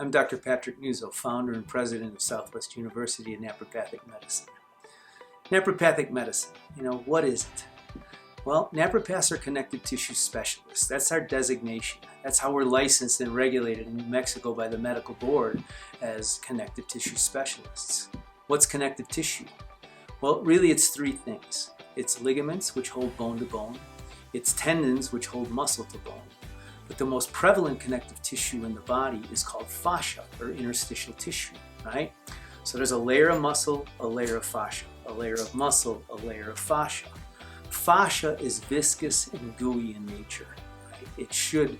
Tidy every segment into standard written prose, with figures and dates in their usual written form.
I'm Dr. Patrick Nuzzo, founder and president of Southwest University of Naprapathic Medicine. Naprapathic medicine, what is it? Well, naprapaths are connective tissue specialists. That's our designation. That's how we're licensed and regulated in New Mexico by the medical board as connective tissue specialists. What's connective tissue? Well, really it's three things. It's ligaments, which hold bone to bone. It's tendons, which hold muscle to bone. But the most prevalent connective tissue in the body is called fascia, or interstitial tissue, right? So there's a layer of muscle, a layer of fascia, a layer of muscle, a layer of fascia. Fascia is viscous and gooey in nature, right? It should,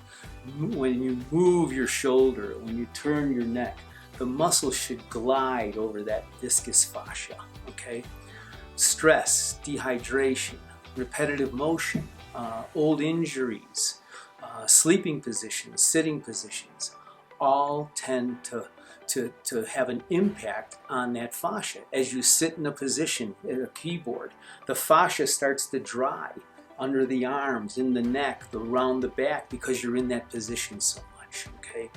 when you move your shoulder, when you turn your neck, the muscle should glide over that viscous fascia, okay? Stress, dehydration, repetitive motion, old injuries, sleeping positions, sitting positions, all tend to have an impact on that fascia. As you sit in a position at a keyboard, the fascia starts to dry under the arms, in the neck, around the back, because you're in that position so much, okay?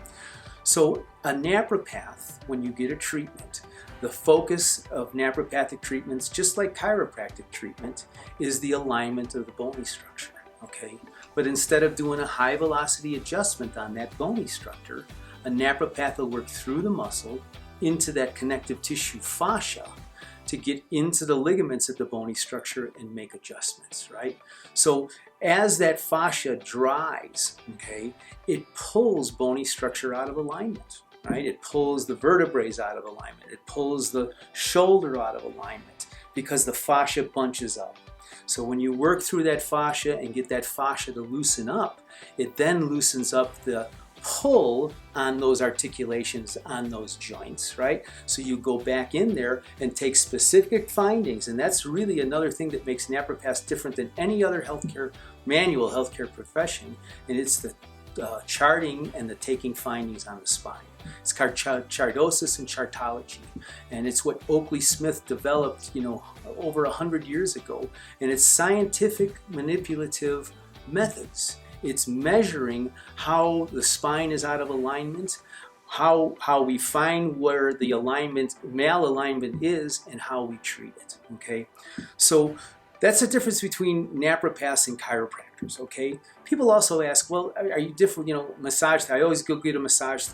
So a naprapath, when you get a treatment, the focus of naprapathic treatments, just like chiropractic treatment, is the alignment of the bony structure. Okay, but instead of doing a high velocity adjustment on that bony structure, a naprapath will work through the muscle into that connective tissue fascia to get into the ligaments of the bony structure and make adjustments, right? So as that fascia dries, okay, it pulls bony structure out of alignment, right? It pulls the vertebrae out of alignment. It pulls the shoulder out of alignment because the fascia bunches up. So when you work through that fascia and get that fascia to loosen up, it then loosens up the pull on those articulations, on those joints, right? So you go back in there and take specific findings, and that's really another thing that makes naprapaths different than any other manual healthcare profession, and it's the charting and the taking findings on the spine. It's called chartosis and chartology, and it's what Oakley Smith developed, over 100 years ago. And it's scientific manipulative methods. It's measuring how the spine is out of alignment, how we find where the malalignment is, and how we treat it. Okay, so that's the difference between naprapaths and chiropractors. Okay, people also ask, well, are you different? Massage. I always go get a massage.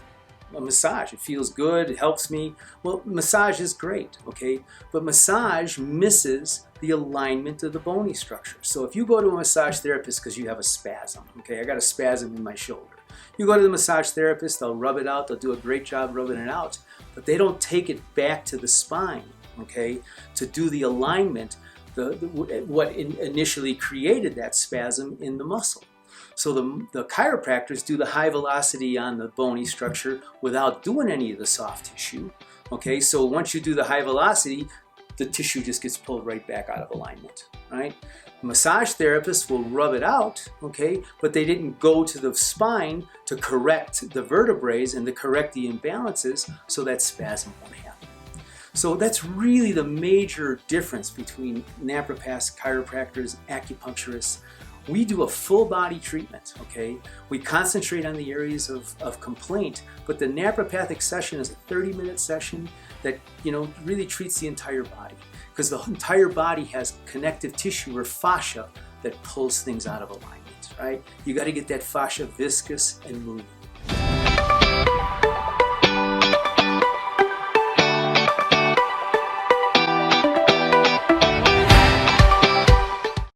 It feels good, it helps me. Well, massage is great, okay? But massage misses the alignment of the bony structure. So if you go to a massage therapist because you have a spasm, okay? I got a spasm in my shoulder. You go to the massage therapist, they'll rub it out, they'll do a great job rubbing it out, but they don't take it back to the spine, okay? To do the alignment, what initially created that spasm in the muscle. So the chiropractors do the high velocity on the bony structure without doing any of the soft tissue. Okay, so once you do the high velocity, the tissue just gets pulled right back out of alignment, right? Massage therapists will rub it out, okay, but they didn't go to the spine to correct the vertebrae and to correct the imbalances, so that spasm won't happen. So that's really the major difference between naprapaths, chiropractors, acupuncturists. We do a full body treatment, okay? We concentrate on the areas of complaint, but the naprapathic session is a 30-minute session that, really treats the entire body, because the entire body has connective tissue or fascia that pulls things out of alignment, right? You got to get that fascia viscous and moving.